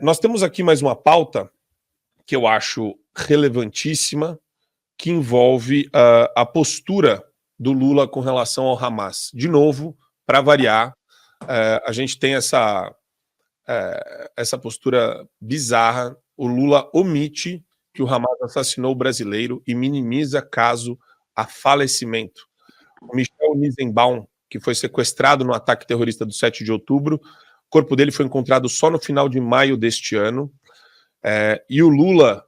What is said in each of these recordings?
Nós temos aqui mais uma pauta que eu acho relevantíssima, que envolve a postura do Lula com relação ao Hamas. De novo, para variar, a gente tem essa postura bizarra. O Lula omite que o Hamas assassinou o brasileiro e minimiza caso a falecimento. O Michel Nisenbaum, que foi sequestrado no ataque terrorista do 7 de outubro, o corpo dele foi encontrado só no final de maio deste ano. E o Lula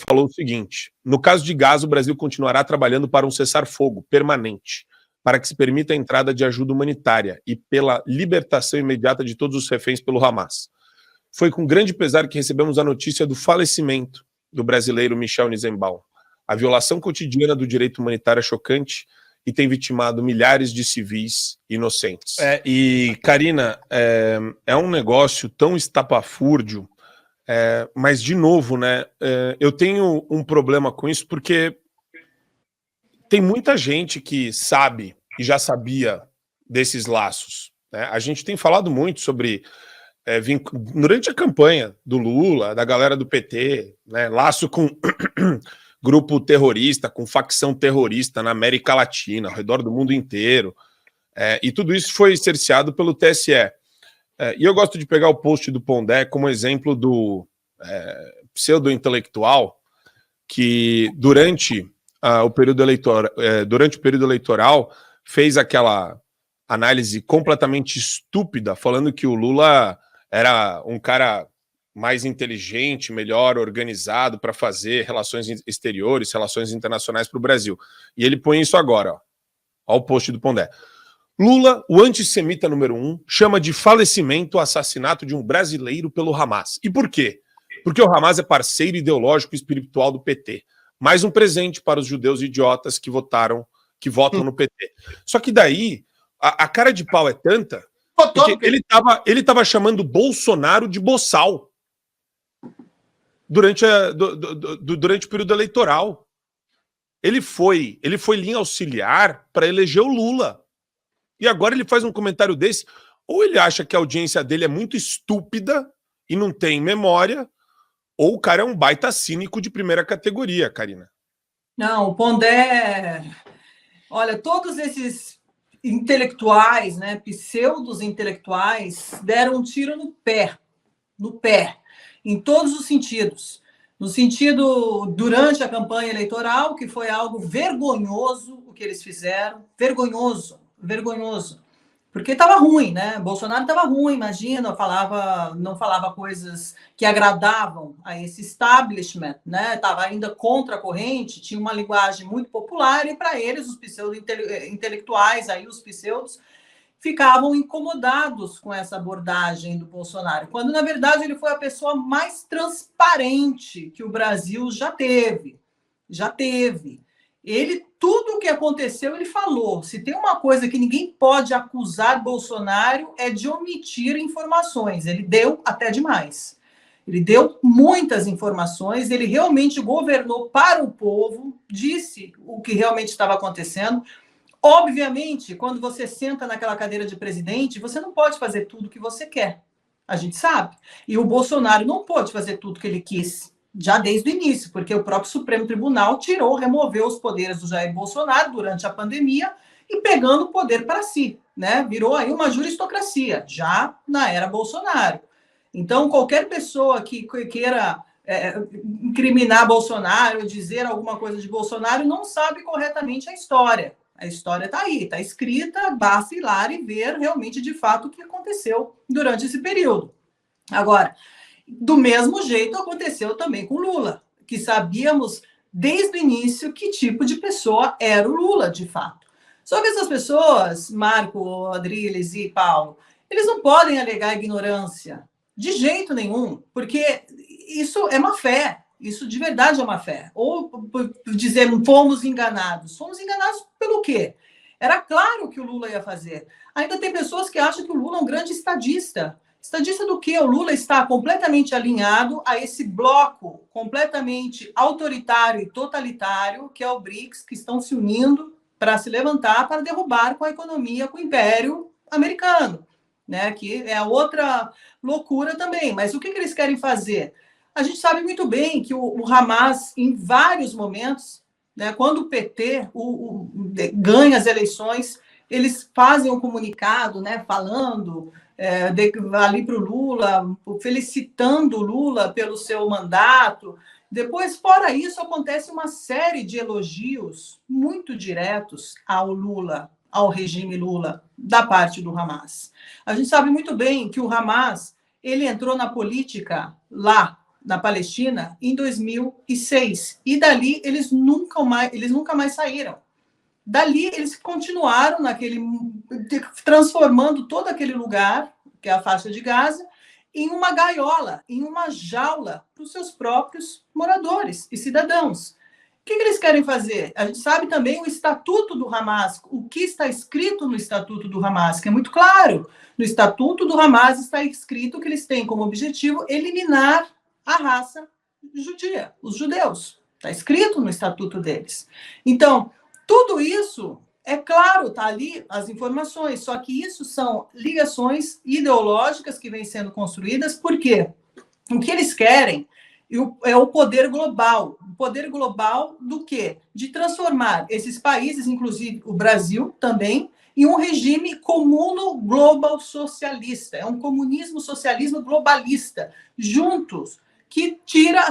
falou o seguinte: no caso de Gaza, o Brasil continuará trabalhando para um cessar-fogo permanente, para que se permita a entrada de ajuda humanitária e pela libertação imediata de todos os reféns pelo Hamas. Foi com grande pesar que recebemos a notícia do falecimento do brasileiro Michel Nisenbaum. A violação cotidiana do direito humanitário é chocante e tem vitimado milhares de civis inocentes. E, Karina, é um negócio tão estapafúrdio, mas, de novo, né, eu tenho um problema com isso porque tem muita gente que sabe e já sabia desses laços, né? A gente tem falado muito sobre, durante a campanha do Lula, da galera do PT, né, laço com grupo terrorista, com facção terrorista na América Latina, ao redor do mundo inteiro, e tudo isso foi cerceado pelo TSE. E eu gosto de pegar o post do Pondé como exemplo do pseudo-intelectual que, durante o período eleitoral, fez aquela análise completamente estúpida, falando que o Lula era um cara mais inteligente, melhor organizado para fazer relações exteriores, relações internacionais para o Brasil. E ele põe isso agora, ó. Ó o post do Pondé. Lula, o antissemita número 1, chama de falecimento o assassinato de um brasileiro pelo Hamas. E por quê? Porque o Hamas é parceiro ideológico e espiritual do PT. Mais um presente para os judeus idiotas que votam no PT. Só que daí, a cara de pau é tanta, porque ele estava chamando Bolsonaro de boçal durante o período eleitoral. Ele foi linha auxiliar para eleger o Lula. E agora ele faz um comentário desse, ou ele acha que a audiência dele é muito estúpida e não tem memória, ou o cara é um baita cínico de primeira categoria, Karina. Não, o Pondé... Olha, todos esses intelectuais, né, pseudos intelectuais, deram um tiro no pé, em todos os sentidos. No sentido, durante a campanha eleitoral, que foi algo vergonhoso o que eles fizeram, vergonhoso. Porque estava ruim, né? Bolsonaro estava ruim, imagina, não falava coisas que agradavam a esse establishment, né? Estava ainda contra a corrente, tinha uma linguagem muito popular e para eles, os pseudo-intelectuais, aí os pseudos, ficavam incomodados com essa abordagem do Bolsonaro, quando, na verdade, ele foi a pessoa mais transparente que o Brasil já teve. Tudo o que aconteceu, ele falou. Se tem uma coisa que ninguém pode acusar Bolsonaro é de omitir informações. Ele deu até demais. Ele deu muitas informações, ele realmente governou para o povo, disse o que realmente estava acontecendo. Obviamente, quando você senta naquela cadeira de presidente, você não pode fazer tudo o que você quer. A gente sabe. E o Bolsonaro não pôde fazer tudo o que ele quis, já desde o início, porque o próprio Supremo Tribunal removeu os poderes do Jair Bolsonaro durante a pandemia e pegando o poder para si, né? Virou aí uma juristocracia, já na era Bolsonaro. Então, qualquer pessoa que queira incriminar Bolsonaro, dizer alguma coisa de Bolsonaro, não sabe corretamente a história. A história está aí, está escrita, basta ir lá e ver realmente, de fato, o que aconteceu durante esse período. Agora, do mesmo jeito aconteceu também com Lula, que sabíamos desde o início que tipo de pessoa era o Lula, de fato. Só que essas pessoas, Marco, Adriles e Paulo, eles não podem alegar ignorância, de jeito nenhum, porque isso é má fé, isso de verdade é má fé. Ou por dizer, fomos enganados. Fomos enganados pelo quê? Era claro que o Lula ia fazer. Ainda tem pessoas que acham que o Lula é um grande estadista. Estadista do quê? O Lula está completamente alinhado a esse bloco completamente autoritário e totalitário, que é o BRICS, que estão se unindo para se levantar, para derrubar com a economia, com o império americano, né? Que é a outra loucura também. Mas o que eles querem fazer? A gente sabe muito bem que o Hamas, em vários momentos, né, quando o PT ganha as eleições, eles fazem um comunicado, né, falando ali para o Lula, felicitando o Lula pelo seu mandato. Depois, fora isso, acontece uma série de elogios muito diretos ao Lula, ao regime Lula, da parte do Hamas. A gente sabe muito bem que o Hamas ele entrou na política lá na Palestina em 2006 e dali eles nunca mais saíram. Dali eles continuaram transformando todo aquele lugar, que é a faixa de Gaza, em uma gaiola, em uma jaula para os seus próprios moradores e cidadãos. O que eles querem fazer? A gente sabe também o estatuto do Hamas, o que está escrito no estatuto do Hamas, que é muito claro. No estatuto do Hamas está escrito que eles têm como objetivo eliminar a raça judia, os judeus. Está escrito no estatuto deles. Então, tudo isso, é claro, está ali as informações, só que isso são ligações ideológicas que vêm sendo construídas, porque o que eles querem é o poder global. O poder global do quê? De transformar esses países, inclusive o Brasil também, em um regime comuno global socialista. É um comunismo socialismo globalista, juntos, que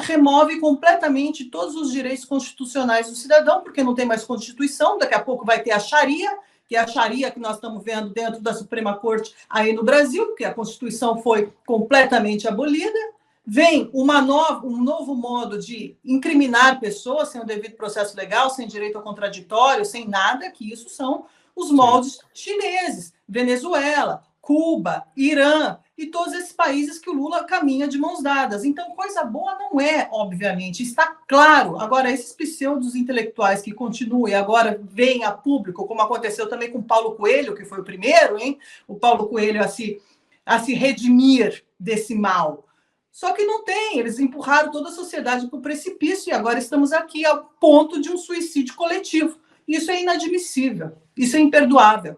remove completamente todos os direitos constitucionais do cidadão, porque não tem mais Constituição, daqui a pouco vai ter a Sharia, que é a Sharia que nós estamos vendo dentro da Suprema Corte aí no Brasil, porque a Constituição foi completamente abolida. Vem um novo modo de incriminar pessoas sem o devido processo legal, sem direito ao contraditório, sem nada, que isso são os moldes chineses, Venezuela, Cuba, Irã e todos esses países que o Lula caminha de mãos dadas. Então, coisa boa não é, obviamente, está claro. Agora, esses pseudos intelectuais que continuam e agora vêm a público, como aconteceu também com Paulo Coelho, que foi o primeiro, hein? O Paulo Coelho a se redimir desse mal. Só que não tem, eles empurraram toda a sociedade para o precipício e agora estamos aqui ao ponto de um suicídio coletivo. Isso é inadmissível, isso é imperdoável.